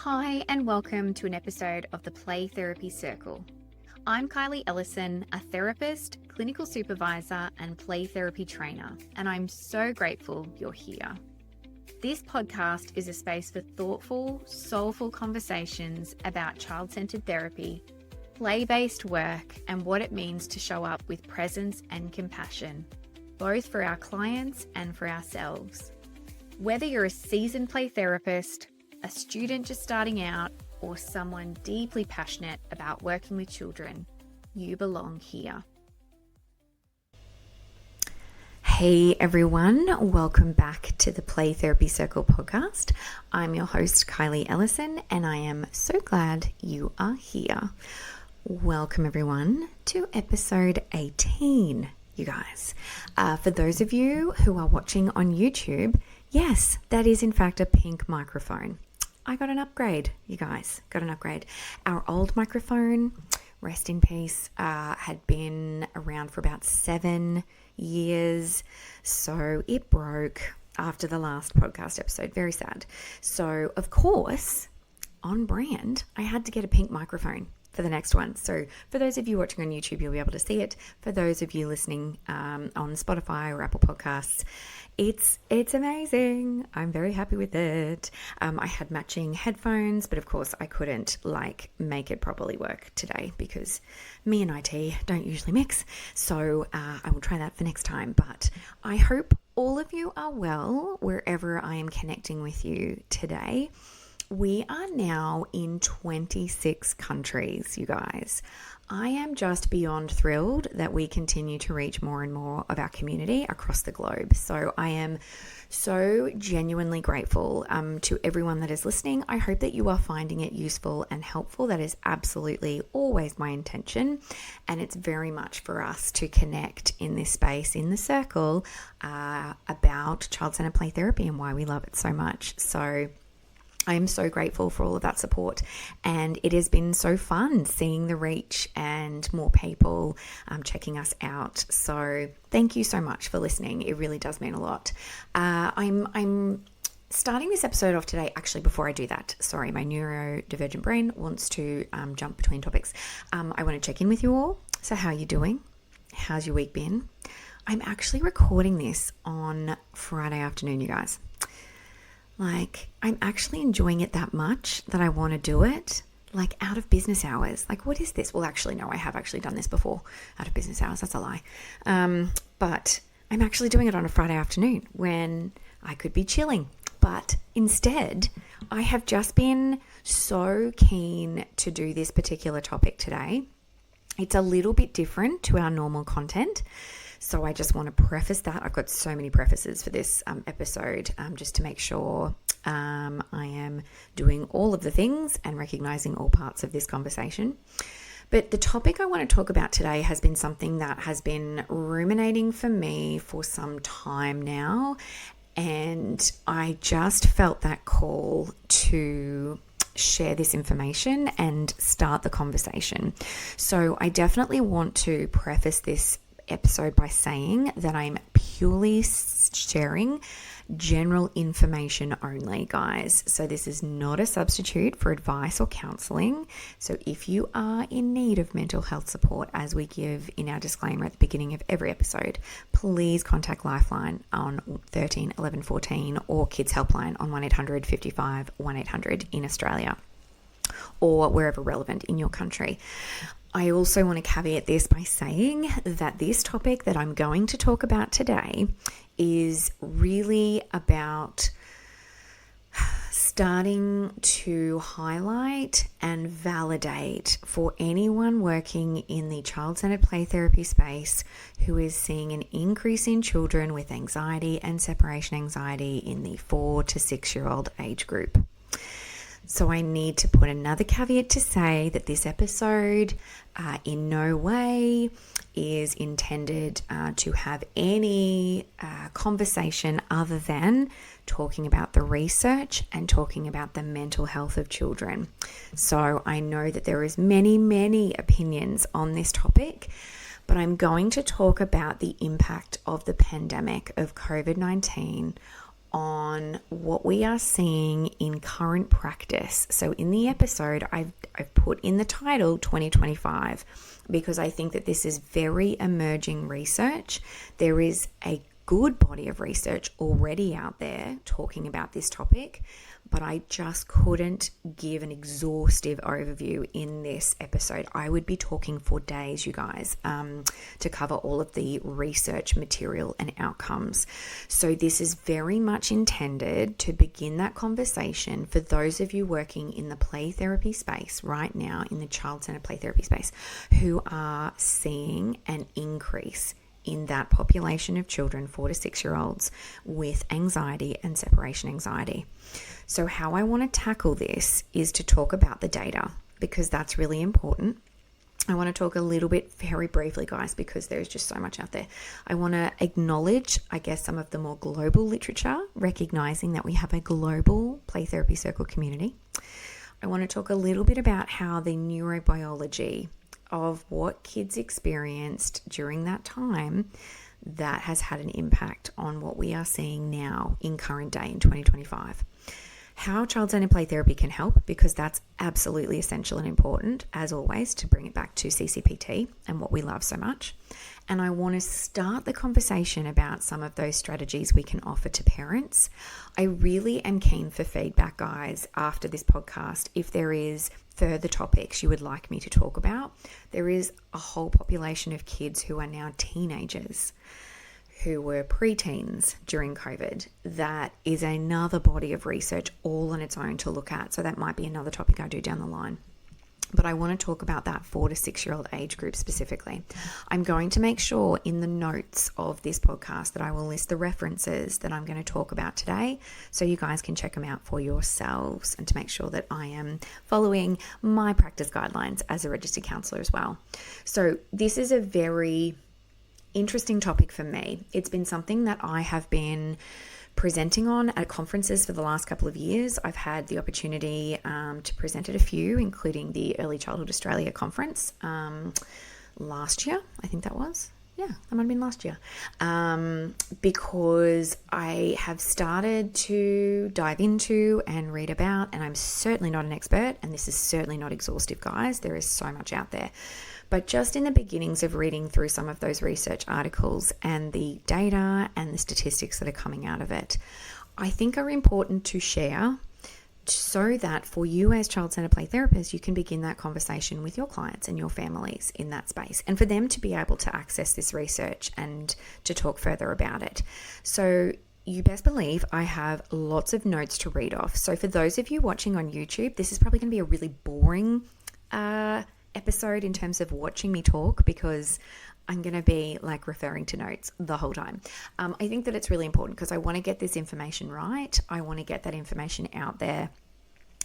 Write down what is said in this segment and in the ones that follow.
Hi, and welcome to an episode of the Play Therapy Circle. I'm Kylie Ellison, a therapist, clinical supervisor, and play therapy trainer, and I'm so grateful you're here. This podcast is a space for thoughtful, soulful conversations about child-centered therapy, play-based work, and what it means to show up with presence and compassion, both for our clients and for ourselves. Whether you're a seasoned play therapist, a student just starting out, or someone deeply passionate about working with children, you belong here. Hey everyone, welcome back to the Play Therapy Circle podcast. I'm your host, Kylie Ellison, and I am so glad you are here. Welcome everyone to episode 18, you guys. For those of you who are watching on YouTube, yes, that is in fact a pink microphone. I got an upgrade, you guys, got an upgrade. Our old microphone, rest in peace, had been around for about 7 years. So it broke after the last podcast episode. Very sad. So of course, on brand, I had to get a pink microphone for the next one. So for those of you watching on YouTube, you'll be able to see it. For those of you listening on Spotify or Apple Podcasts, it's amazing. I'm very happy with it. I had matching headphones, but of course I couldn't make it properly work today because me and IT don't usually mix. So I will try that for next time. But I hope all of you are well wherever I am connecting with you today. We are now in 26 countries, you guys. I am just beyond thrilled that we continue to reach more and more of our community across the globe. So I am so genuinely grateful to everyone that is listening. I hope that you are finding it useful and helpful. That is absolutely always my intention. And it's very much for us to connect in this space, in the circle, about child-centered play therapy and why we love it so much. So I am so grateful for all of that support, and it has been so fun seeing the reach and more people checking us out. So thank you so much for listening. It really does mean a lot. I'm starting this episode off today. Actually, before I do that, sorry, my neurodivergent brain wants to jump between topics. I want to check in with you all. So how are you doing? How's your week been? I'm actually recording this on Friday afternoon, you guys. I'm actually enjoying it that much that I want to do it, out of business hours. What is this? Well, actually, no, I have actually done this before out of business hours. That's a lie. But I'm actually doing it on a Friday afternoon when I could be chilling. But instead, I have just been so keen to do this particular topic today. It's a little bit different to our normal content. So I just want to preface that. I've got so many prefaces for this episode just to make sure I am doing all of the things and recognizing all parts of this conversation. But the topic I want to talk about today has been something that has been ruminating for me for some time now. And I just felt that call to share this information and start the conversation. So I definitely want to preface this episode by saying that I'm purely sharing general information only, guys. So this is not a substitute for advice or counseling. So if you are in need of mental health support, as we give in our disclaimer at the beginning of every episode, please contact Lifeline on 13 11 14 or Kids Helpline on 1800 55 1800 in Australia or wherever relevant in your country. I also want to caveat this by saying that this topic that I'm going to talk about today is really about starting to highlight and validate for anyone working in the child-centered play therapy space who is seeing an increase in children with anxiety and separation anxiety in the 4 to 6 year old age group. So I need to put another caveat to say that this episode in no way is intended to have any conversation other than talking about the research and talking about the mental health of children. So I know that there is many opinions on this topic, but I'm going to talk about the impact of the pandemic of COVID-19 on what we are seeing in current practice. So in the episode, I've put in the title 2025 because I think that this is very emerging research. There is a good body of research already out there talking about this topic, but I just couldn't give an exhaustive overview in this episode. I would be talking for days, you guys, to cover all of the research material and outcomes. So this is very much intended to begin that conversation for those of you working in the play therapy space right now, in the child-centered play therapy space, who are seeing an increase in that population of children, 4 to 6 year olds, with anxiety and separation anxiety. So how I want to tackle this is to talk about the data, because that's really important. I want to talk a little bit very briefly, guys, because there's just so much out there. I want to acknowledge, I guess, some of the more global literature, recognizing that we have a global play therapy circle community. I want to talk a little bit about how the neurobiology of what kids experienced during that time that has had an impact on what we are seeing now in current day in 2025. How child-centered play therapy can help, because that's absolutely essential and important, as always, to bring it back to CCPT and what we love so much. And I want to start the conversation about some of those strategies we can offer to parents. I really am keen for feedback, guys, after this podcast. If there is further topics you would like me to talk about, there is a whole population of kids who are now teenagers, who were preteens during COVID. That is another body of research all on its own to look at. So that might be another topic I do down the line. But I want to talk about that 4 to 6 year old age group specifically. I'm going to make sure in the notes of this podcast that I will list the references that I'm going to talk about today, so you guys can check them out for yourselves, and to make sure that I am following my practice guidelines as a registered counsellor as well. So this is a very interesting topic for me. It's been something that I have been presenting on at conferences for the last couple of years. I've had the opportunity to present at a few, including the Early Childhood Australia conference last year. I think that was. Yeah, that might have been last year. Because I have started to dive into and read about, and I'm certainly not an expert, and this is certainly not exhaustive, guys. There is so much out there. But just in the beginnings of reading through some of those research articles and the data and the statistics that are coming out of it, I think are important to share, so that for you as child-centered play therapists, you can begin that conversation with your clients and your families in that space, and for them to be able to access this research and to talk further about it. So you best believe I have lots of notes to read off. So for those of you watching on YouTube, this is probably going to be a really boring episode in terms of watching me talk, because I'm going to be like referring to notes the whole time. I think that it's really important because I want to get this information right. I want to get that information out there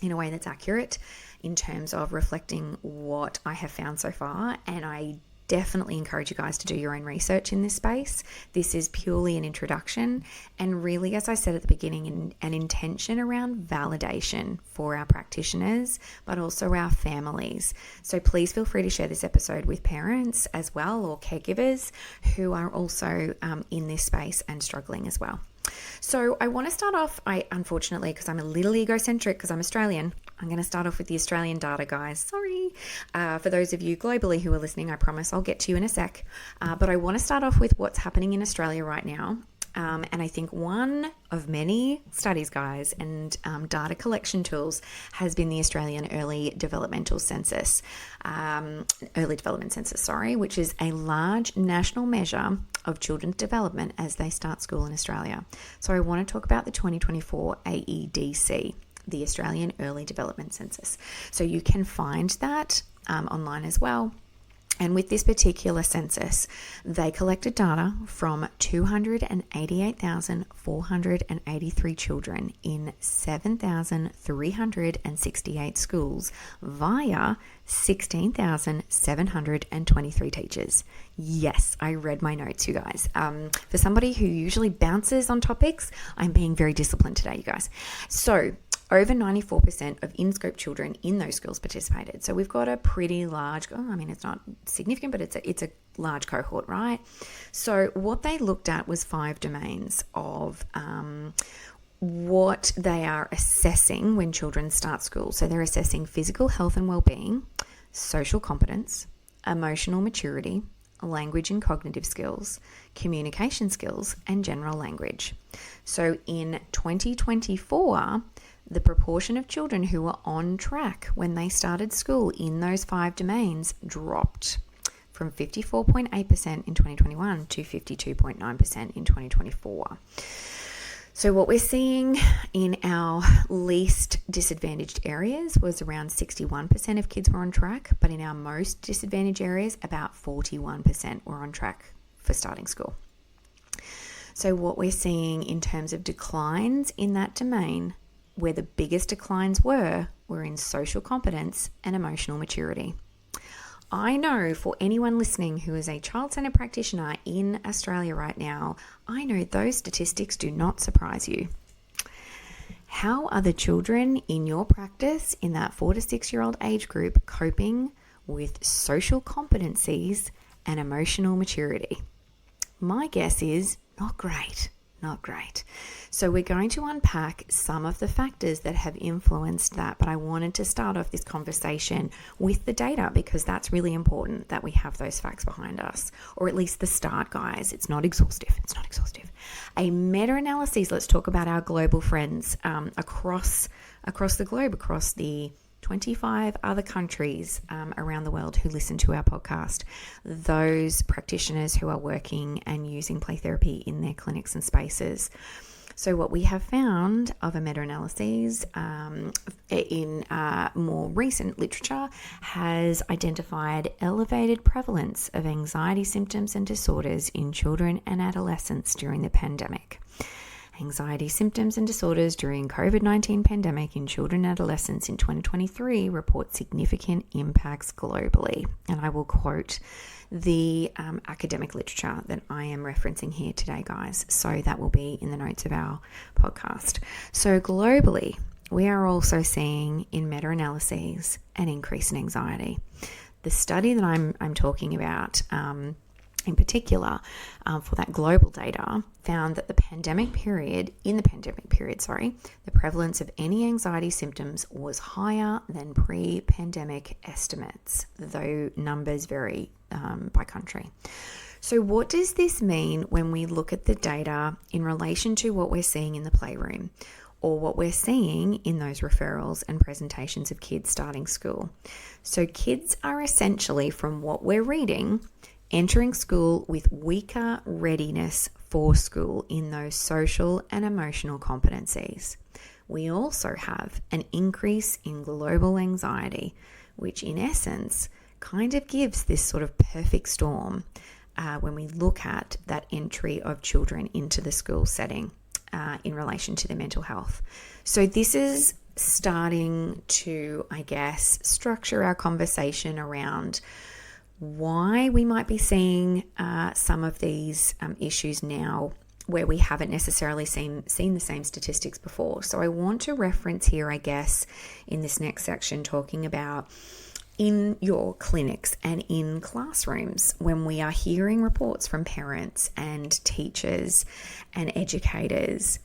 in a way that's accurate in terms of reflecting what I have found so far. And I definitely encourage you guys to do your own research in this space. This is purely an introduction, and really, as I said at the beginning, an intention around validation for our practitioners, but also our families. So please feel free to share this episode with parents as well, or caregivers who are also in this space and struggling as well. So I want to start off, unfortunately, because I'm a little egocentric because I'm Australian, I'm going to start off with the Australian data, guys. Sorry. For those of you globally who are listening, I promise I'll get to you in a sec. But I want to start off with what's happening in Australia right now. And I think one of many studies, guys, and data collection tools has been the Australian Early Development Census, which is a large national measure of children's development as they start school in Australia. So I want to talk about the 2024 AEDC, the Australian Early Development Census. So you can find that online as well. And with this particular census, they collected data from 288,483 children in 7,368 schools via 16,723 teachers. Yes, I read my notes, you guys. For somebody who usually bounces on topics, I'm being very disciplined today, you guys. So over 94% of in-scope children in those schools participated. So we've got a pretty large, it's not significant, but it's a large cohort, right? So what they looked at was 5 domains of what they are assessing when children start school. So they're assessing physical health and well-being, social competence, emotional maturity, language and cognitive skills, communication skills, and general language. So in 2024, the proportion of children who were on track when they started school in those 5 domains dropped from 54.8% in 2021 to 52.9% in 2024. So what we're seeing in our least disadvantaged areas was around 61% of kids were on track, but in our most disadvantaged areas, about 41% were on track for starting school. So what we're seeing in terms of declines in that domain, where the biggest declines were in social competence and emotional maturity. I know for anyone listening who is a child-centered practitioner in Australia right now, I know those statistics do not surprise you. How are the children in your practice in that 4 to 6 year old age group coping with social competencies and emotional maturity? My guess is not great. Not great. So we're going to unpack some of the factors that have influenced that, but I wanted to start off this conversation with the data because that's really important that we have those facts behind us, or at least the start, guys. It's not exhaustive. A meta-analysis, let's talk about our global friends across the globe, across the 25 other countries around the world who listen to our podcast, those practitioners who are working and using play therapy in their clinics and spaces. So what we have found of a meta-analysis in more recent literature has identified elevated prevalence of anxiety symptoms and disorders in children and adolescents during the pandemic. Anxiety symptoms and disorders during COVID-19 pandemic in children and adolescents in 2023 report significant impacts globally. And I will quote the academic literature that I am referencing here today, guys. So that will be in the notes of our podcast. So globally, we are also seeing in meta-analyses an increase in anxiety. The study that I'm talking about in particular, for that global data, found that the prevalence of any anxiety symptoms was higher than pre-pandemic estimates, though numbers vary by country. So what does this mean when we look at the data in relation to what we're seeing in the playroom, or what we're seeing in those referrals and presentations of kids starting school? So kids are essentially, from what we're reading, entering school with weaker readiness for school in those social and emotional competencies. We also have an increase in global anxiety, which in essence kind of gives this sort of perfect storm when we look at that entry of children into the school setting in relation to their mental health. So this is starting to, I guess, structure our conversation around why we might be seeing some of these issues now where we haven't necessarily seen the same statistics before. So I want to reference here, I guess, in this next section, talking about in your clinics and in classrooms when we are hearing reports from parents and teachers and educators,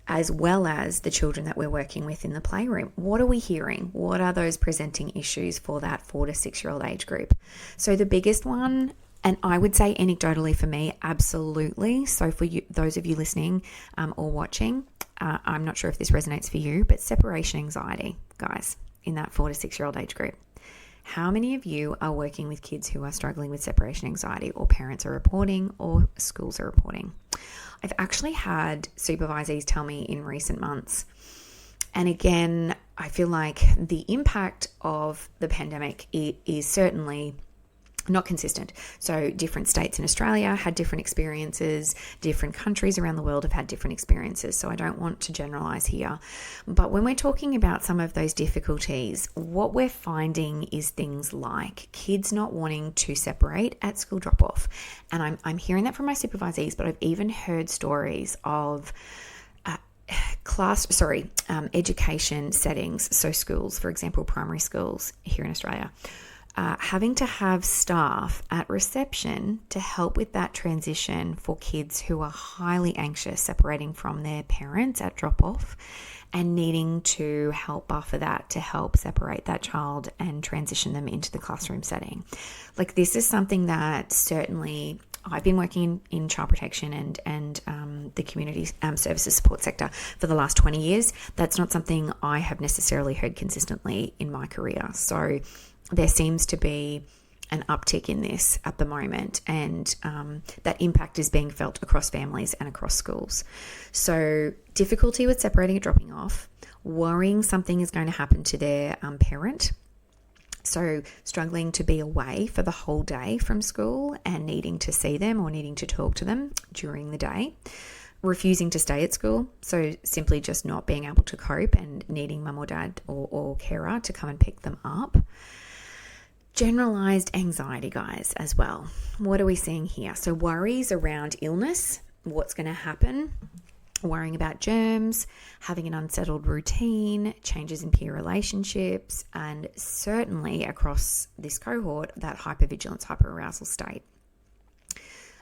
as well as the children that we're working with in the playroom. What are we hearing? What are those presenting issues for that 4 to 6 year old age group? So the biggest one, and I would say anecdotally for me, absolutely. So for you, those of you listening or watching, I'm not sure if this resonates for you, but separation anxiety, guys, in that 4 to 6 year old age group. How many of you are working with kids who are struggling with separation anxiety, or parents are reporting, or schools are reporting? I've actually had supervisees tell me in recent months, and again, I feel like the impact of the pandemic is certainly not consistent. So different states in Australia had different experiences, different countries around the world have had different experiences. So I don't want to generalize here. But when we're talking about some of those difficulties, what we're finding is things like kids not wanting to separate at school drop-off. And I'm hearing that from my supervisees, but I've even heard stories of education settings. So schools, for example, primary schools here in Australia, having to have staff at reception to help with that transition for kids who are highly anxious separating from their parents at drop-off and needing to help buffer that to help separate that child and transition them into the classroom setting. Like, this is something that certainly I've been working in child protection and the community services support sector for the last 20 years. That's not something I have necessarily heard consistently in my career. So there seems to be an uptick in this at the moment, and that impact is being felt across families and across schools. So difficulty with separating and dropping off, worrying something is going to happen to their parent. So struggling to be away for the whole day from school and needing to see them or needing to talk to them during the day. Refusing to stay at school, so simply just not being able to cope and needing mum or dad or carer to come and pick them up. Generalized anxiety, guys, as well. What are we seeing here? So worries around illness, what's going to happen, worrying about germs, having an unsettled routine, changes in peer relationships, and certainly across this cohort, that hypervigilance, hyperarousal state.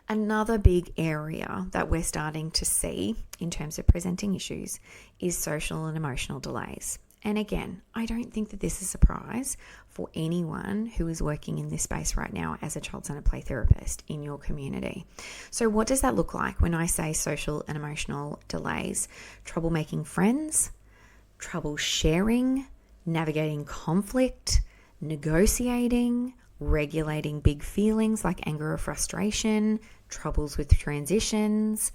Another big area that we're starting to see in terms of presenting issues is social and emotional delays. And again, I don't think that this is a surprise for anyone who is working in this space right now as a child centered play therapist in your community. So what does that look like when I say social and emotional delays? Trouble making friends, trouble sharing, navigating conflict, negotiating, regulating big feelings like anger or frustration, troubles with transitions,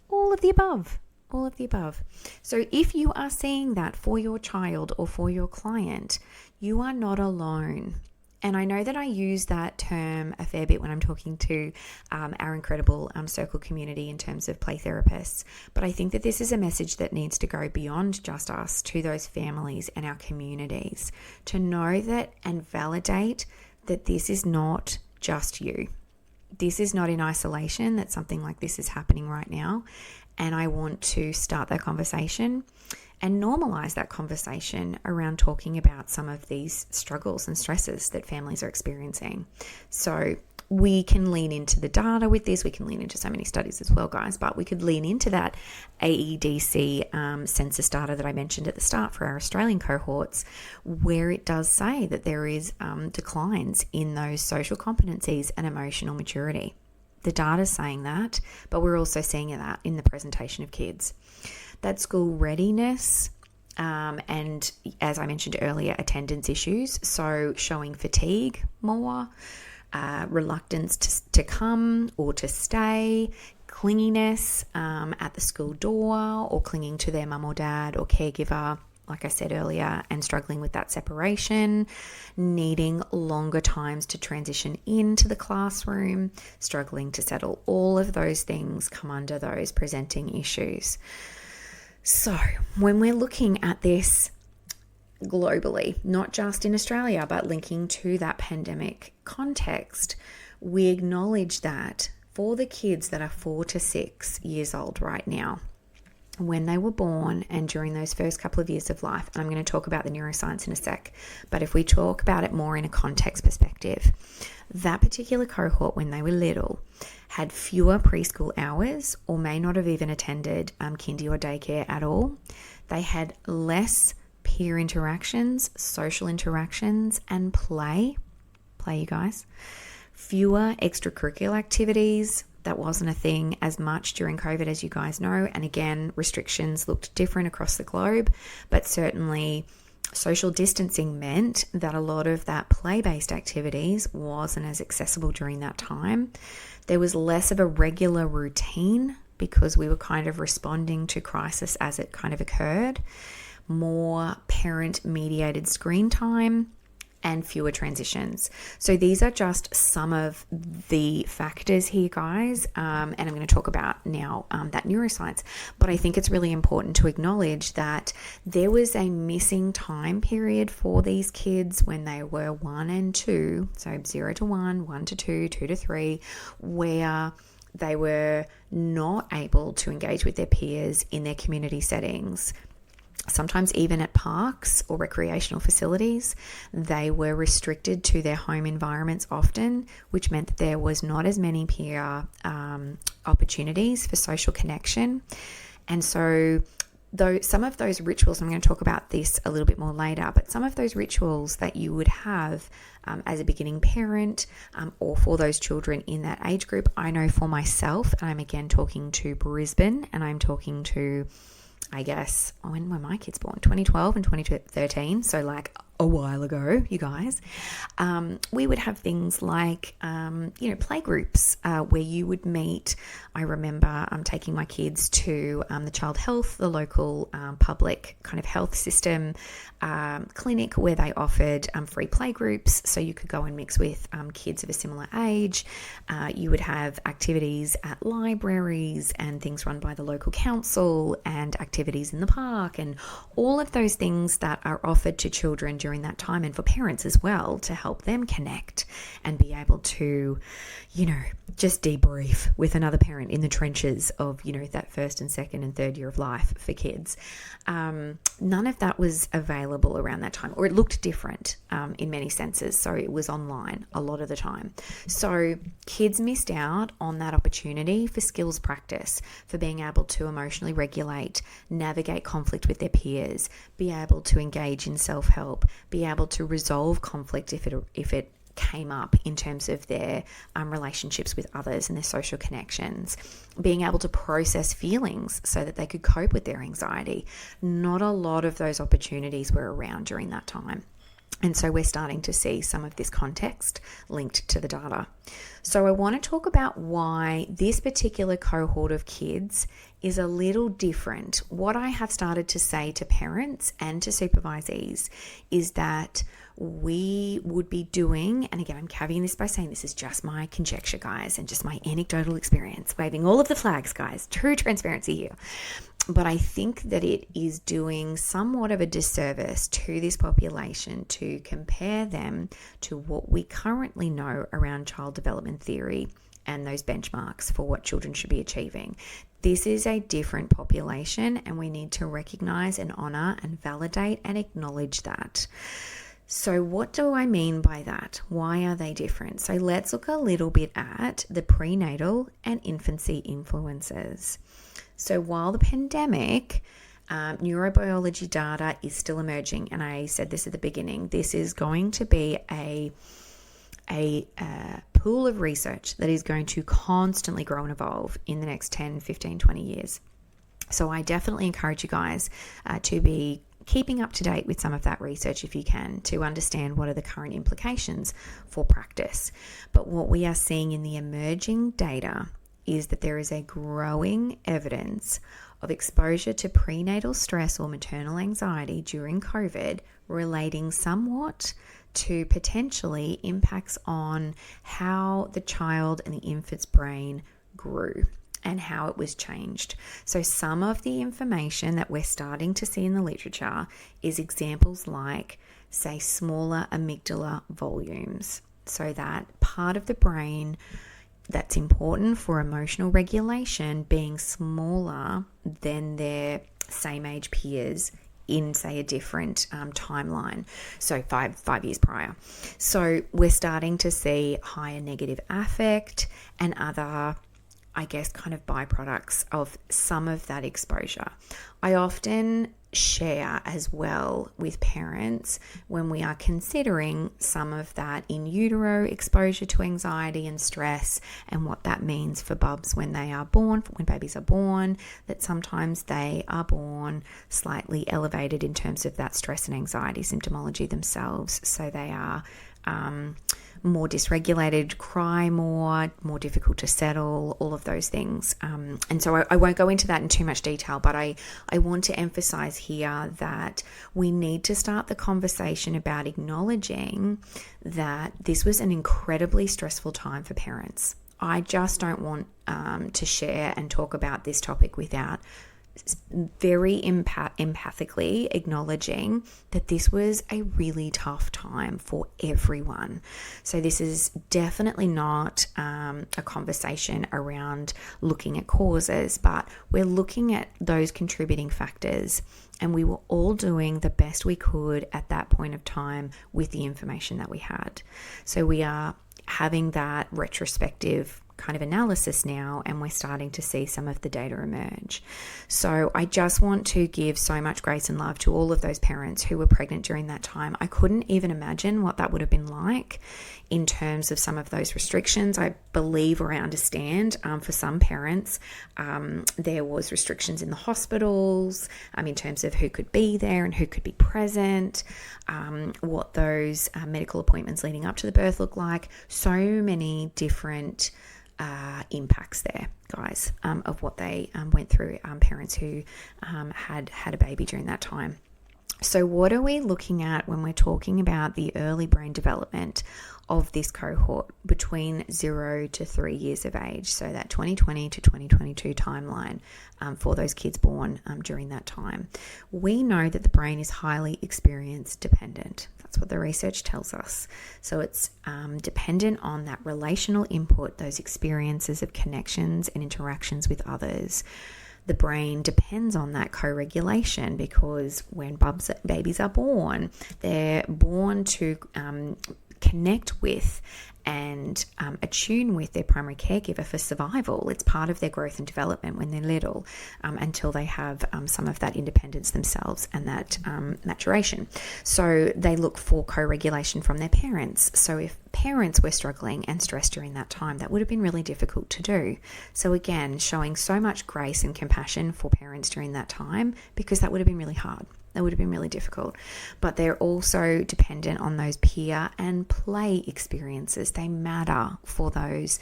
all of the above. All of the above. So if you are seeing that for your child or for your client, you are not alone. And I know that I use that term a fair bit when I'm talking to our incredible circle community in terms of play therapists. But I think that this is a message that needs to go beyond just us to those families and our communities to know that and validate that this is not just you. This is not in isolation, that something like this is happening right now. And I want to start that conversation and normalize that conversation around talking about some of these struggles and stresses that families are experiencing. So we can lean into the data with this. We can lean into so many studies as well, guys, but we could lean into that AEDC census data that I mentioned at the start for our Australian cohorts, where it does say that there is declines in those social competencies and emotional maturity. The data's saying that, but we're also seeing that in the presentation of kids. That school readiness, and as I mentioned earlier, attendance issues. So showing fatigue more, reluctance to come or to stay, clinginess at the school door or clinging to their mum or dad or caregiver, like I said earlier, and struggling with that separation, needing longer times to transition into the classroom, struggling to settle. All of those things come under those presenting issues. So when we're looking at this globally, not just in Australia, but linking to that pandemic context, we acknowledge that for the kids that are 4 to 6 years old right now, when they were born and during those first couple of years of life, and I'm going to talk about the neuroscience in a sec, but if we talk about it more in a context perspective, that particular cohort when they were little had fewer preschool hours or may not have even attended kindy or daycare at all. They had less peer interactions, social interactions, and play, you guys. Fewer extracurricular activities. That wasn't a thing as much during COVID, as you guys know. And again, restrictions looked different across the globe, but certainly social distancing meant that a lot of that play-based activities wasn't as accessible during that time. There was less of a regular routine because we were kind of responding to crisis as it kind of occurred. More parent-mediated screen time, and fewer transitions. So these are just some of the factors here, guys. And I'm going to talk about now that neuroscience. But I think it's really important to acknowledge that there was a missing time period for these kids when they were 1 and 2, so 0 to 1, 1 to 2, 2 to 3, where they were not able to engage with their peers in their community settings. sometimes even at parks or recreational facilities. They were restricted to their home environments often, which meant that there was not as many peer opportunities for social connection. And so though some of those rituals, I'm going to talk about this a little bit more later, but some of those rituals that you would have as a beginning parent or for those children in that age group, I know for myself, and I'm again talking to Brisbane, and I'm talking to, I guess, when were my kids born? 2012 and 2013. So like a while ago, you guys. We would have things like, play groups where you would meet. I remember taking my kids to the child health, the local public kind of health system clinic where they offered free play groups. So you could go and mix with kids of a similar age. You would have activities at libraries and things run by the local council and activities in the park and all of those things that are offered to children during that time, and for parents as well, to help them connect and be able to, just debrief with another parent in the trenches of, that first and second and third year of life for kids. None of that was available around that time, or it looked different in many senses. So it was online a lot of the time. So kids missed out on that opportunity for skills practice, for being able to emotionally regulate, navigate conflict with their peers, be able to engage in self-help, be able to resolve conflict if it came up in terms of their relationships with others and their social connections, being able to process feelings so that they could cope with their anxiety. Not a lot of those opportunities were around during that time. And so we're starting to see some of this context linked to the data. So I want to talk about why this particular cohort of kids is a little different. What I have started to say to parents and to supervisees is that we would be doing, and again, I'm caveating this by saying this is just my conjecture, guys, and just my anecdotal experience, waving all of the flags, guys, true transparency here. But I think that it is doing somewhat of a disservice to this population to compare them to what we currently know around child development theory and those benchmarks for what children should be achieving. This is a different population, and we need to recognize and honor and validate and acknowledge that. So what do I mean by that? Why are they different? So let's look a little bit at the prenatal and infancy influences. So while the pandemic, neurobiology data is still emerging, and I said this at the beginning, this is going to be a pool of research that is going to constantly grow and evolve in the next 10, 15, 20 years. So I definitely encourage you guys to be keeping up to date with some of that research if you can, to understand what are the current implications for practice. But what we are seeing in the emerging data is that there is a growing evidence of exposure to prenatal stress or maternal anxiety during COVID relating somewhat to potentially impacts on how the child and the infant's brain grew and how it was changed. So some of the information that we're starting to see in the literature is examples like, say, smaller amygdala volumes. So that part of the brain that's important for emotional regulation being smaller than their same age peers in, say, a different timeline, so five years prior. So we're starting to see higher negative affect and other, I guess, kind of byproducts of some of that exposure. I often share as well with parents when we are considering some of that in utero exposure to anxiety and stress and what that means for bubs when they are born, when babies are born, that sometimes they are born slightly elevated in terms of that stress and anxiety symptomology themselves. So they are more dysregulated, cry more difficult to settle, all of those things. And so I won't go into that in too much detail, but I want to emphasize here that we need to start the conversation about acknowledging that this was an incredibly stressful time for parents. I just don't want to share and talk about this topic without very empathically acknowledging that this was a really tough time for everyone. So this is definitely not a conversation around looking at causes, but we're looking at those contributing factors, and we were all doing the best we could at that point of time with the information that we had. So we are having that retrospective kind of analysis now, and we're starting to see some of the data emerge. So I just want to give so much grace and love to all of those parents who were pregnant during that time. I couldn't even imagine what that would have been like in terms of some of those restrictions. I believe or I understand for some parents there was restrictions in the hospitals in terms of who could be there and who could be present, what those medical appointments leading up to the birth look like. So many different impacts there, guys, of what they went through, parents who had a baby during that time. So what are we looking at when we're talking about the early brain development of this cohort between 0 to 3 years of age? So that 2020 to 2022 timeline for those kids born during that time. We know that the brain is highly experience dependent. That's what the research tells us. So it's dependent on that relational input, those experiences of connections and interactions with others. The brain depends on that co-regulation because when babies are born, they're born to connect with and attune with their primary caregiver for survival. It's part of their growth and development when they're little, until they have some of that independence themselves and that maturation. So they look for co-regulation from their parents. So if parents were struggling and stressed during that time, that would have been really difficult to do. So again, showing so much grace and compassion for parents during that time, because that would have been really hard. That would have been really difficult. But they're also dependent on those peer and play experiences. They matter for those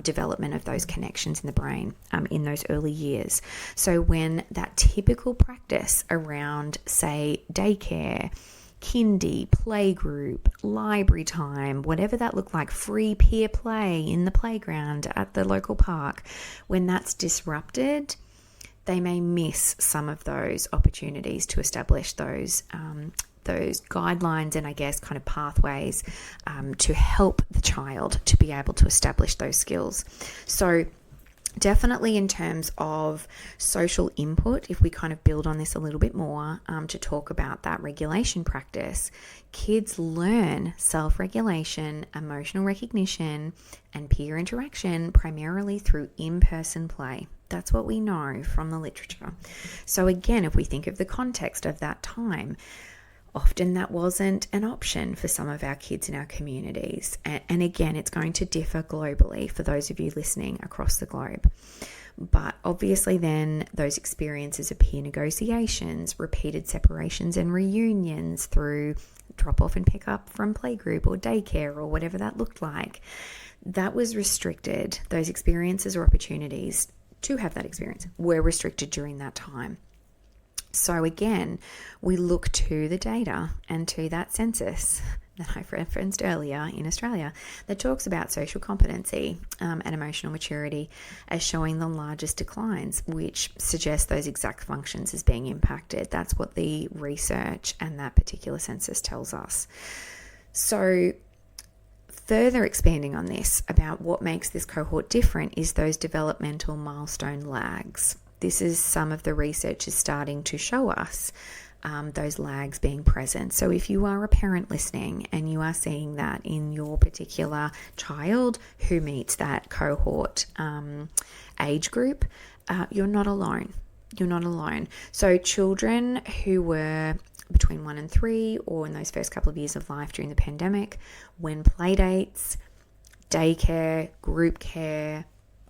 development of those connections in the brain in those early years. So when that typical practice around, say, daycare, kindy, playgroup, library time, whatever that looked like, free peer play in the playground at the local park, when that's disrupted, they may miss some of those opportunities to establish those guidelines and I guess kind of pathways to help the child to be able to establish those skills. So definitely in terms of social input, if we kind of build on this a little bit more to talk about that regulation practice, kids learn self-regulation, emotional recognition, and peer interaction primarily through in-person play. That's what we know from the literature. So again, if we think of the context of that time, often that wasn't an option for some of our kids in our communities. And again, it's going to differ globally for those of you listening across the globe. But obviously then those experiences of peer negotiations, repeated separations and reunions through drop off and pick up from playgroup or daycare or whatever that looked like, that was restricted. Those experiences or opportunities to have that experience were restricted during that time. So again, we look to the data and to that census that I referenced earlier in Australia that talks about social competency and emotional maturity as showing the largest declines, which suggests those exact functions as being impacted. That's what the research and that particular census tells us. So further expanding on this about what makes this cohort different is those developmental milestone lags. This is some of the research is starting to show us those lags being present. So if you are a parent listening and you are seeing that in your particular child who meets that cohort age group, you're not alone. You're not alone. So children who were between 1 and 3 or in those first couple of years of life during the pandemic, when play dates, daycare, group care,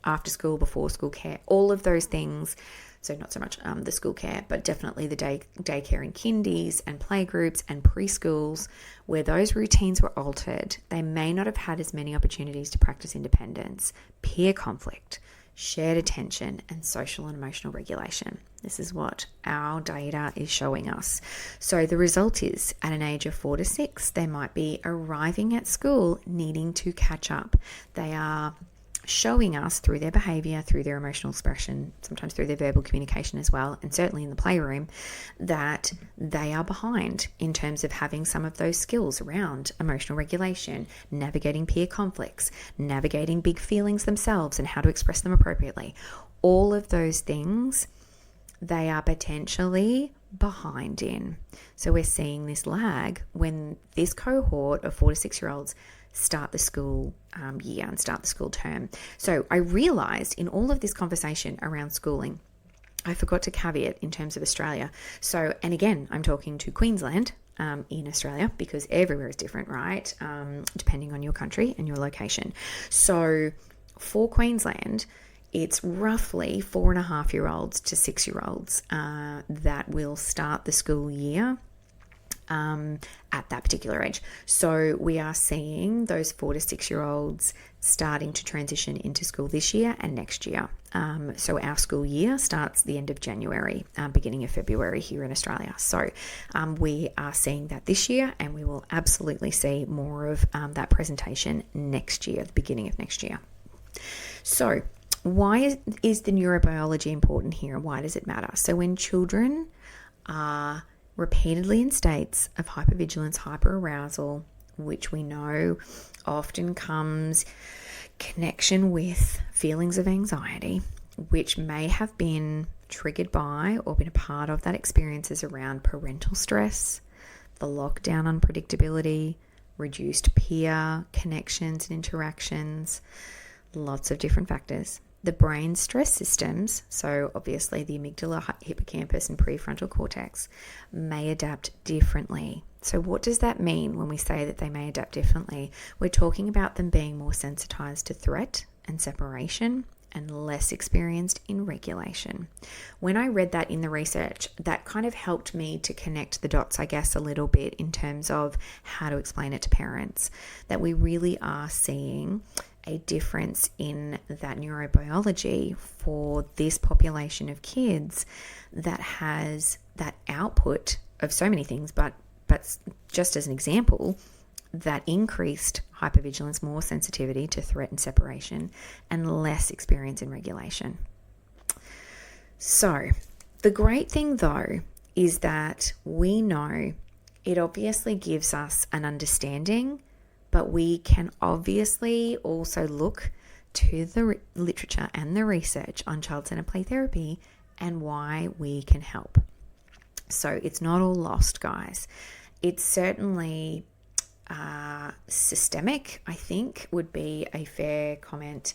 after school, before school care, all of those things, so not so much the school care, but definitely the daycare and kindies and playgroups and preschools, where those routines were altered, they may not have had as many opportunities to practice independence, peer conflict, shared attention, and social and emotional regulation. This is what our data is showing us. So the result is, at an age of 4 to 6, they might be arriving at school needing to catch up. They are showing us through their behavior, through their emotional expression, sometimes through their verbal communication as well, and certainly in the playroom, that they are behind in terms of having some of those skills around emotional regulation, navigating peer conflicts, navigating big feelings themselves and how to express them appropriately. All of those things, they are potentially behind in. So we're seeing this lag when this cohort of 4 to 6 year olds start the school year and start the school term. So I realized in all of this conversation around schooling, I forgot to caveat in terms of Australia. So, and again, I'm talking to Queensland in Australia, because everywhere is different, right? Depending on your country and your location. So for Queensland, it's roughly 4.5-year-olds to 6-year-olds that will start the school year at that particular age. So we are seeing those 4 to 6-year-olds starting to transition into school this year and next year. So our school year starts the end of January, beginning of February here in Australia. So we are seeing that this year, and we will absolutely see more of that presentation next year, the beginning of next year. So why is the neurobiology important here, and why does it matter? So when children are repeatedly in states of hypervigilance, hyperarousal, which we know often comes connection with feelings of anxiety, which may have been triggered by or been a part of that experiences around parental stress, the lockdown unpredictability, reduced peer connections and interactions, lots of different factors. The brain stress systems, so obviously the amygdala, hippocampus, and prefrontal cortex, may adapt differently. So what does that mean when we say that they may adapt differently? We're talking about them being more sensitized to threat and separation and less experienced in regulation. When I read that in the research, that kind of helped me to connect the dots, I guess, a little bit in terms of how to explain it to parents, that we really are seeing a difference in that neurobiology for this population of kids that has that output of so many things, but just as an example, that increased hypervigilance, more sensitivity to threat and separation, and less experience in regulation. So the great thing though is that we know it obviously gives us an understanding, but we can obviously also look to the literature and the research on child-centered play therapy and why we can help. So it's not all lost, guys. It's certainly systemic, I think, would be a fair comment,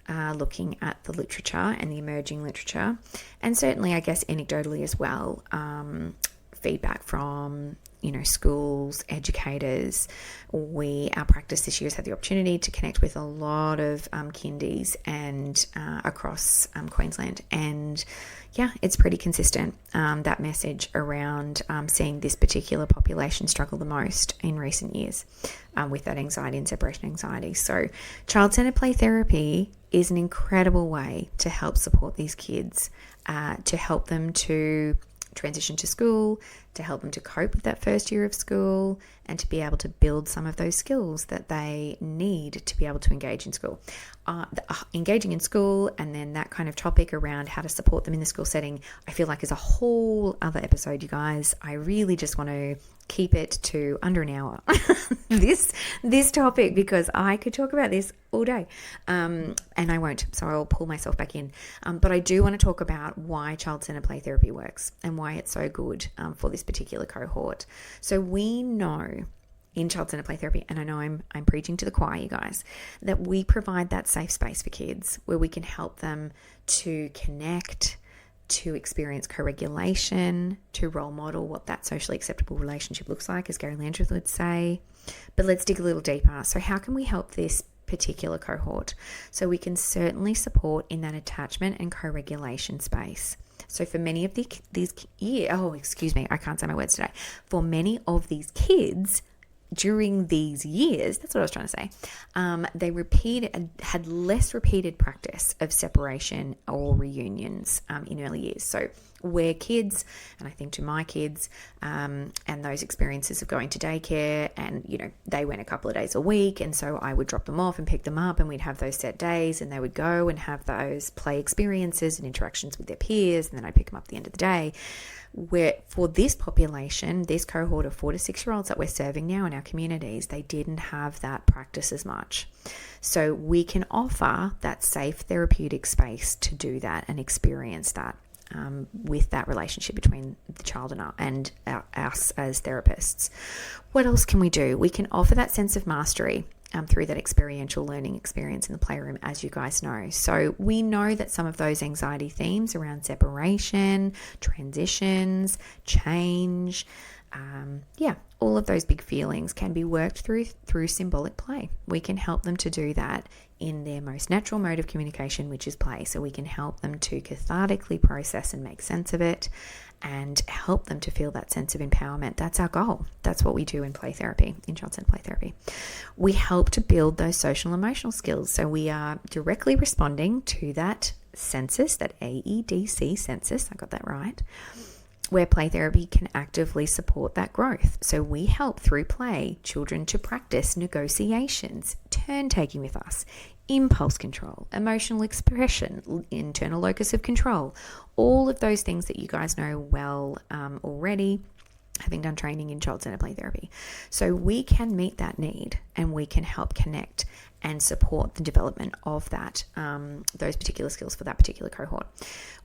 looking at the literature and the emerging literature, and certainly, I guess, anecdotally as well, feedback from schools, educators. Our practice this year has had the opportunity to connect with a lot of kindies and across Queensland, and yeah, it's pretty consistent, that message around seeing this particular population struggle the most in recent years with that anxiety and separation anxiety. So child-centered play therapy is an incredible way to help support these kids, to help them to transition to school, to help them to cope with that first year of school, and to be able to build some of those skills that they need to be able to engage in school. Engaging in school, and then that kind of topic around how to support them in the school setting, I feel like is a whole other episode, you guys. I really just want to keep it to under an hour, this topic, because I could talk about this all day, and I won't, so I'll pull myself back in. But I do want to talk about why child-centered play therapy works and why it's so good for this particular cohort. So we know in child-centered play therapy, and I know I'm preaching to the choir, you guys, that we provide that safe space for kids where we can help them to connect, to experience co-regulation, to role model what that socially acceptable relationship looks like, as Gary Landreth would say. But let's dig a little deeper. So how can we help this particular cohort? So we can certainly support in that attachment and co-regulation space. So for many of For many of these kids, during these years, that's what I was trying to say, they had less repeated practice of separation or reunions in early years. So where kids, and I think to my kids, and those experiences of going to daycare, and they went a couple of days a week, and so I would drop them off and pick them up, and we'd have those set days, and they would go and have those play experiences and interactions with their peers, and then I'd pick them up at the end of the day. Where for this population, this cohort of 4 to 6 year olds that we're serving now in our communities, they didn't have that practice as much. So we can offer that safe therapeutic space to do that and experience that with that relationship between the child and us as therapists. What else can we do? We can offer that sense of mastery through that experiential learning experience in the playroom, as you guys know. So we know that some of those anxiety themes around separation, transitions, change, all of those big feelings can be worked through symbolic play. We can help them to do that in their most natural mode of communication, which is play. So we can help them to cathartically process and make sense of it, and help them to feel that sense of empowerment. That's our goal. That's what we do in play therapy, in child-centered play therapy. We help to build those social emotional skills. So we are directly responding to that census, that AEDC census, I got that right, where play therapy can actively support that growth. So we help through play children to practice negotiations, turn taking with us, impulse control, emotional expression, internal locus of control, all of those things that you guys know well already, having done training in child-centered play therapy. So we can meet that need, and we can help connect and support the development of that, those particular skills for that particular cohort.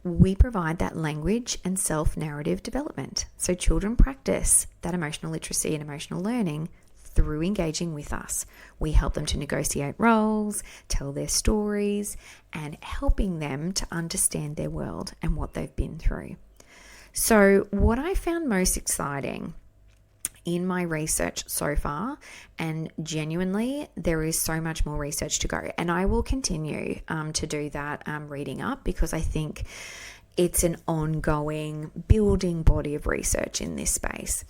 We provide that language and self-narrative development. So children practice that emotional literacy and emotional learning through engaging with us. We help them to negotiate roles, tell their stories, and helping them to understand their world and what they've been through. So what I found most exciting in my research so far, and genuinely there is so much more research to go, and I will continue to do that reading up, because I think it's an ongoing building body of research in this space.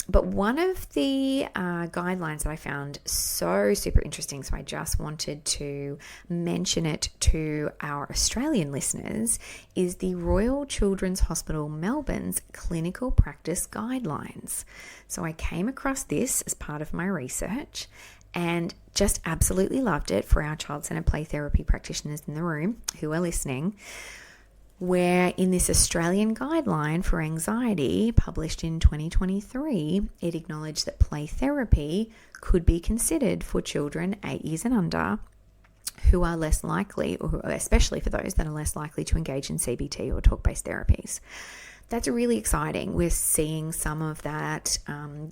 But one of the guidelines that I found so super interesting, so I just wanted to mention it to our Australian listeners, is the Royal Children's Hospital Melbourne's Clinical Practice Guidelines. So I came across this as part of my research and just absolutely loved it for our child-centered play therapy practitioners in the room who are listening, where in this Australian guideline for anxiety published in 2023, it acknowledged that play therapy could be considered for children 8 years and under who are less likely, or especially for those that are less likely to engage in CBT or talk-based therapies. That's really exciting. We're seeing some of that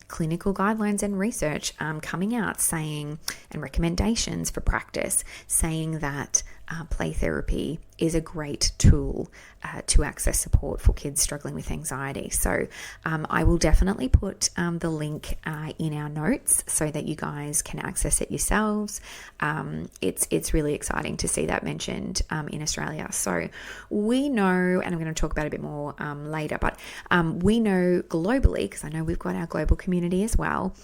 clinical guidelines and research coming out saying, and recommendations for practice, saying that play therapy is a great tool to access support for kids struggling with anxiety. So I will definitely put the link in our notes so that you guys can access it yourselves. It's really exciting to see that mentioned in Australia. So we know, and I'm going to talk about it a bit more later, but we know globally, because I know we've got our global community as well,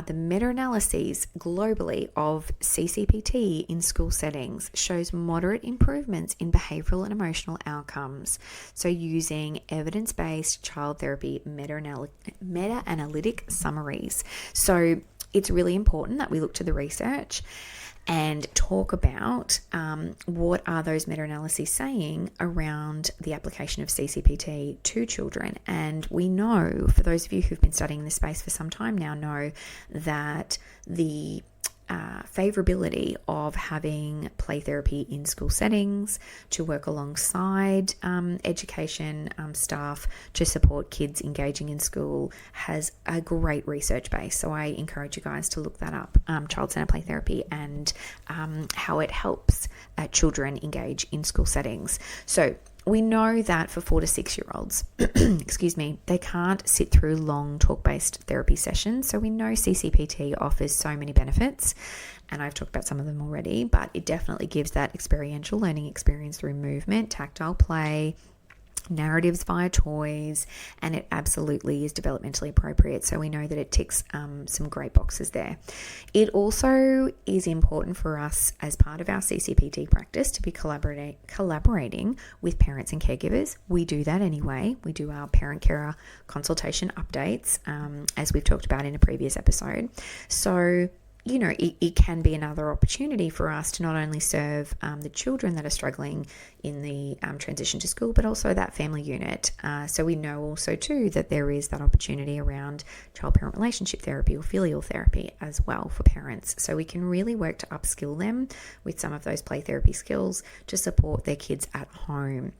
the meta-analyses globally of CCPT in school settings shows moderate improvements in behavioural and emotional outcomes. So using evidence-based child therapy meta-analytic summaries. So it's really important that we look to the research and talk about what are those meta-analyses saying around the application of CCPT to children. And we know, for those of you who've been studying this space for some time now, know that the favorability of having play therapy in school settings to work alongside education staff to support kids engaging in school has a great research base. So I encourage you guys to look that up, child-centered play therapy and how it helps children engage in school settings. So we know that for 4 to 6 year olds, they can't sit through long talk-based therapy sessions. So we know CCPT offers so many benefits, and I've talked about some of them already, but it definitely gives that experiential learning experience through movement, tactile play, narratives via toys, and it absolutely is developmentally appropriate. So we know that it ticks some great boxes there. It also is important for us as part of our CCPT practice to be collaborating with parents and caregivers. We do that anyway. We do our parent carer consultation updates, as we've talked about in a previous episode. So it can be another opportunity for us to not only serve the children that are struggling in the transition to school, but also that family unit. So we know also too that there is that opportunity around child-parent relationship therapy or filial therapy as well for parents. So we can really work to upskill them with some of those play therapy skills to support their kids at home.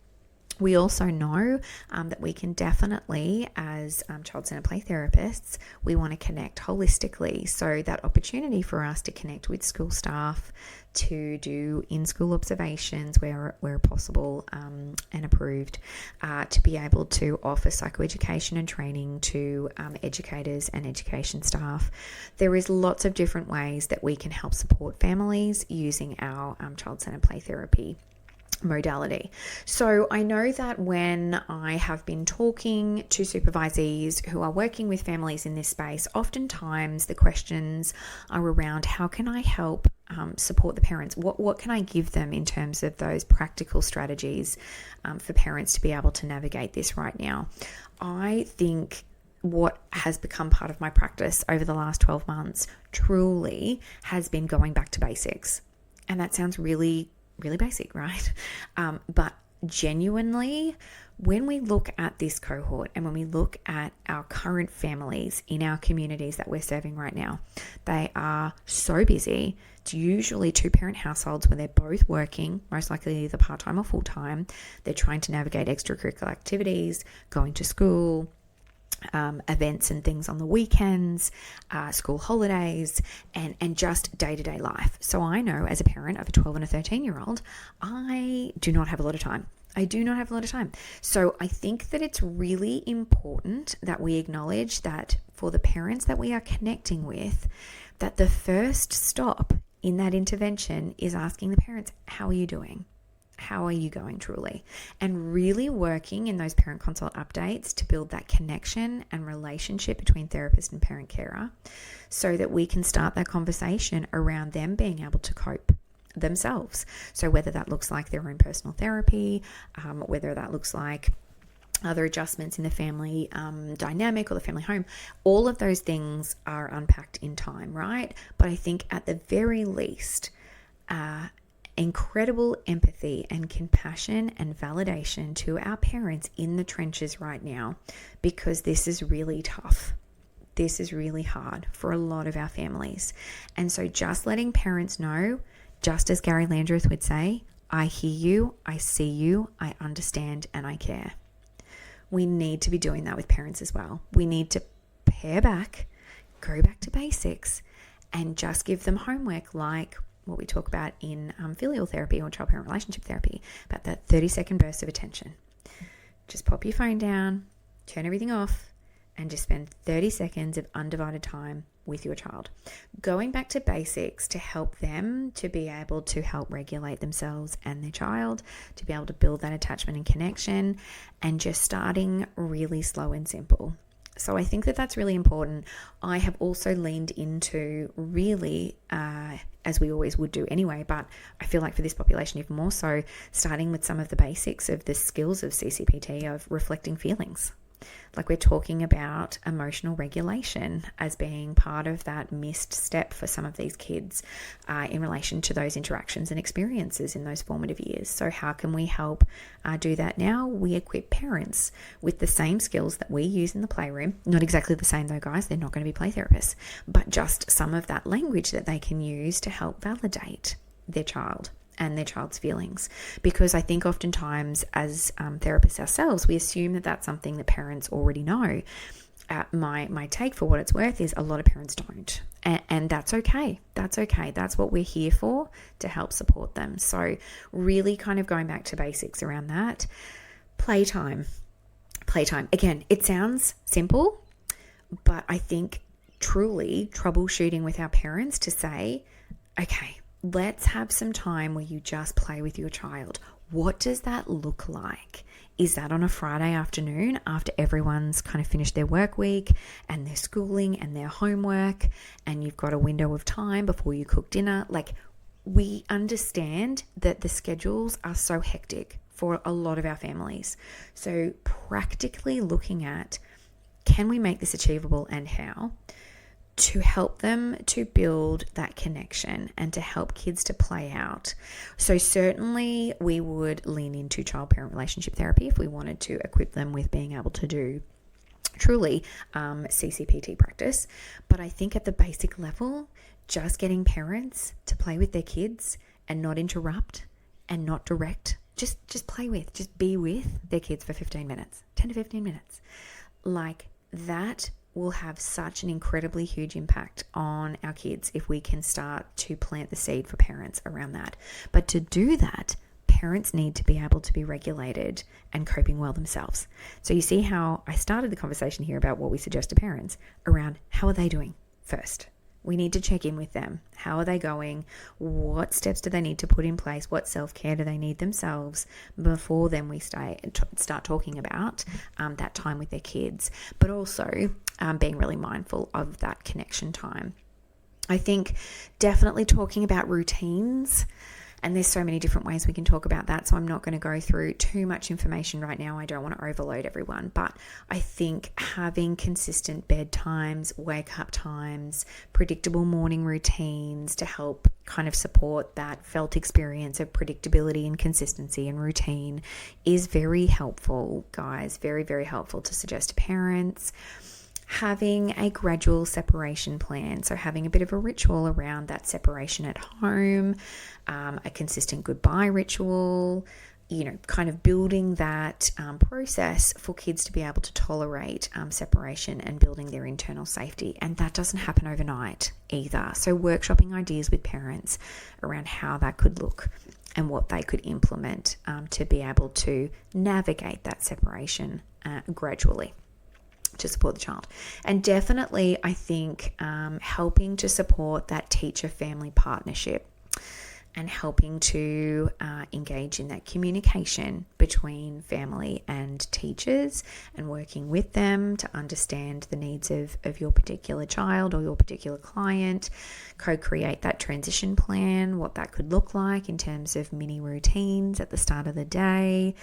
We also know that we can definitely, as child-centered play therapists, we want to connect holistically. So that opportunity for us to connect with school staff, to do in-school observations where possible and approved, to be able to offer psychoeducation and training to educators and education staff. There is lots of different ways that we can help support families using our child-centered play therapy modality. So I know that when I have been talking to supervisees who are working with families in this space, oftentimes the questions are around how can I help support the parents? What can I give them in terms of those practical strategies for parents to be able to navigate this right now? I think what has become part of my practice over the last 12 months truly has been going back to basics. And that sounds really basic, right? But genuinely, when we look at this cohort and when we look at our current families in our communities that we're serving right now, they are so busy. It's usually two-parent households where they're both working, most likely either part-time or full-time. They're trying to navigate extracurricular activities, going to school, events and things on the weekends, school holidays, and just day-to-day life. So I know as a parent of a 12 and a 13-year-old, I do not have a lot of time. So I think that it's really important that we acknowledge that for the parents that we are connecting with, that the first stop in that intervention is asking the parents, how are you doing? How are you going truly? And really working in those parent consult updates to build that connection and relationship between therapist and parent carer so that we can start that conversation around them being able to cope themselves. So whether that looks like their own personal therapy, whether that looks like other adjustments in the family dynamic or the family home, all of those things are unpacked in time, right? But I think at the very least, incredible empathy and compassion and validation to our parents in the trenches right now, because this is really tough. This is really hard for a lot of our families. And so just letting parents know, just as Gary Landreth would say, I hear you, I see you, I understand, and I care. We need to be doing that with parents as well. We need to pare back, go back to basics, and just give them homework like what we talk about in filial therapy or child-parent relationship therapy, about that 30-second burst of attention. Just pop your phone down, turn everything off, and just spend 30 seconds of undivided time with your child. Going back to basics to help them to be able to help regulate themselves and their child, to be able to build that attachment and connection, and just starting really slow and simple. So I think that that's really important. I have also leaned into really, as we always would do anyway, but I feel like for this population even more so, starting with some of the basics of the skills of CCPT, of reflecting feelings. Like we're talking about emotional regulation as being part of that missed step for some of these kids in relation to those interactions and experiences in those formative years. So how can we help do that now? We equip parents with the same skills that we use in the playroom. Not exactly the same though, guys. They're not going to be play therapists, but just some of that language that they can use to help validate their child and their child's feelings. Because I think oftentimes as therapists ourselves, we assume that that's something that parents already know. My take for what it's worth is a lot of parents don't. And that's okay. That's okay. That's what we're here for, to help support them. So really kind of going back to basics around that. Playtime. Again, it sounds simple, but I think truly troubleshooting with our parents to say, okay, let's have some time where you just play with your child. What does that look like Is that on a Friday afternoon after everyone's kind of finished their work week and their schooling and their homework, and you've got a window of time before you cook dinner? Like, we understand that the schedules are so hectic for a lot of our families. So practically looking at, can we make this achievable and how, to help them to build that connection and to help kids to play out. So certainly we would lean into child-parent relationship therapy if we wanted to equip them with being able to do truly CCPT practice. But I think at the basic level, just getting parents to play with their kids and not interrupt and not direct, just play with, just be with their kids for 15 minutes, 10 to 15 minutes. Like, that will have such an incredibly huge impact on our kids if we can start to plant the seed for parents around that. But to do that, parents need to be able to be regulated and coping well themselves. So you see how I started the conversation here about what we suggest to parents around how are they doing first. We need to check in with them. How are they going? What steps do they need to put in place? What self-care do they need themselves before then we start talking about that time with their kids, but also being really mindful of that connection time. I think definitely talking about routines, and there's so many different ways we can talk about that, so I'm not going to go through too much information right now. I don't want to overload everyone, but I think having consistent bedtimes, wake-up times, predictable morning routines to help kind of support that felt experience of predictability and consistency and routine is very helpful, guys. Very, very helpful to suggest to parents. Having a gradual separation plan, so having a bit of a ritual around that separation at home, a consistent goodbye ritual, kind of building that process for kids to be able to tolerate separation and building their internal safety. And that doesn't happen overnight either. So workshopping ideas with parents around how that could look and what they could implement to be able to navigate that separation gradually to support the child. And definitely, I think helping to support that teacher-family partnership and helping to engage in that communication between family and teachers and working with them to understand the needs of your particular child or your particular client, co-create that transition plan, what that could look like in terms of mini routines at the start of the day,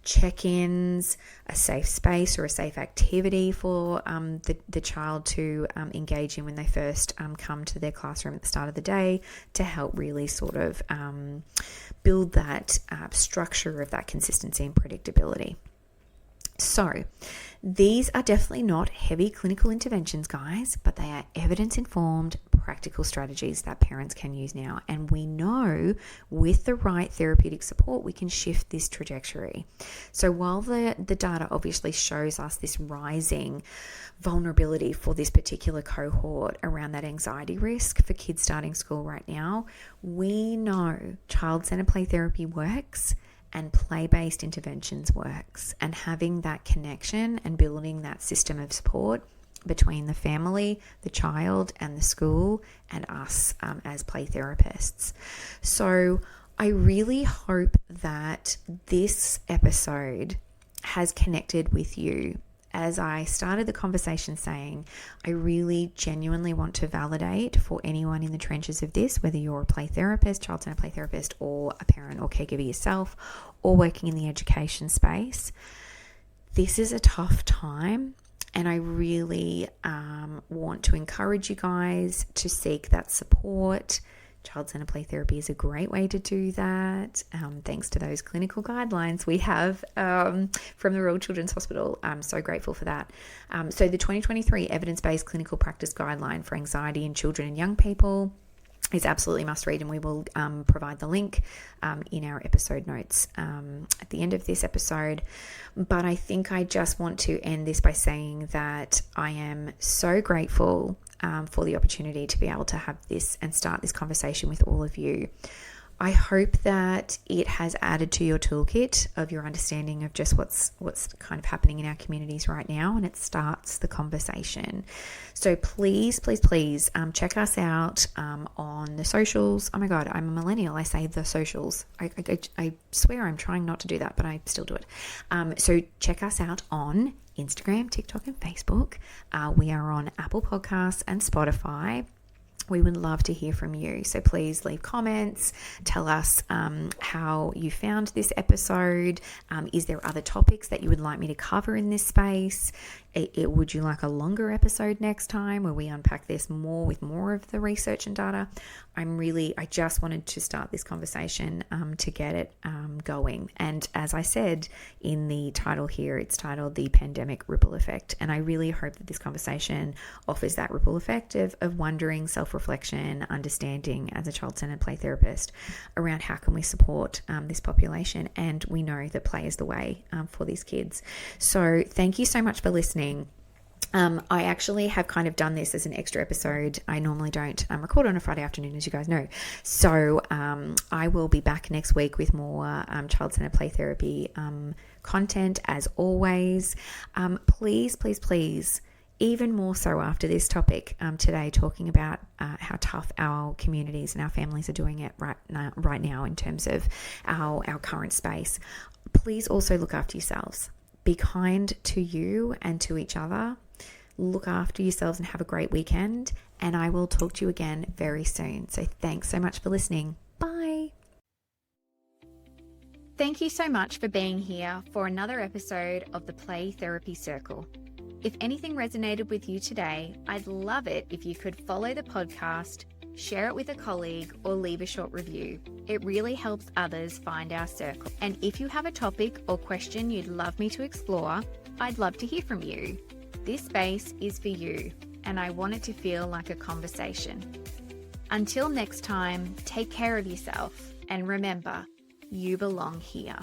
check-ins, a safe space or a safe activity for the child to engage in when they first come to their classroom at the start of the day, to help really sort of build that structure of that consistency and predictability. So these are definitely not heavy clinical interventions, guys, but they are evidence-informed, practical strategies that parents can use now. And we know with the right therapeutic support, we can shift this trajectory. So while the data obviously shows us this rising vulnerability for this particular cohort around that anxiety risk for kids starting school right now, we know child-centered play therapy works and play-based interventions works, and having that connection and building that system of support between the family, the child, and the school, and us as play therapists. So I really hope that this episode has connected with you. As I started the conversation saying, I really genuinely want to validate for anyone in the trenches of this, whether you're a play therapist, child-centered play therapist, or a parent or caregiver yourself, or working in the education space, this is a tough time. And I really want to encourage you guys to seek that support. Child-centered play therapy is a great way to do that, thanks to those clinical guidelines we have from the Royal Children's Hospital. I'm so grateful for that. So the 2023 Evidence-Based Clinical Practice Guideline for Anxiety in Children and Young People is absolutely must read, and we will provide the link in our episode notes at the end of this episode. But I think I just want to end this by saying that I am so grateful for the opportunity to be able to have this and start this conversation with all of you. I hope that it has added to your toolkit of your understanding of just what's kind of happening in our communities right now, and it starts the conversation. So please check us out on the socials. Oh my God, I'm a millennial. I say the socials. I swear I'm trying not to do that, but I still do it. So check us out on Instagram, TikTok, and Facebook. We are on Apple Podcasts and Spotify. We would love to hear from you. So please leave comments. Tell us how you found this episode. Is there other topics that you would like me to cover in this space? Would you like a longer episode next time where we unpack this more with more of the research and data? I just wanted to start this conversation to get it going. And as I said in the title here, it's titled The Pandemic Ripple Effect. And I really hope that this conversation offers that ripple effect of wondering, self-reflection, understanding as a child-centered play therapist around how can we support this population. And we know that play is the way for these kids. So thank you so much for listening. I actually have kind of done this as an extra episode. I normally don't record on a Friday afternoon, as you guys know. So I will be back next week with more child-centered play therapy content, as always. Please, even more so after this topic today, talking about how tough our communities and our families are doing it right now in terms of our current space. Please also look after yourselves. Be kind to you and to each other. Look after yourselves and have a great weekend. And I will talk to you again very soon. So thanks so much for listening. Bye. Thank you so much for being here for another episode of the Play Therapy Circle. If anything resonated with you today, I'd love it if you could follow the podcast, share it with a colleague, or leave a short review. It really helps others find our circle. And if you have a topic or question you'd love me to explore, I'd love to hear from you. This space is for you, and I want it to feel like a conversation. Until next time, take care of yourself, and remember, you belong here.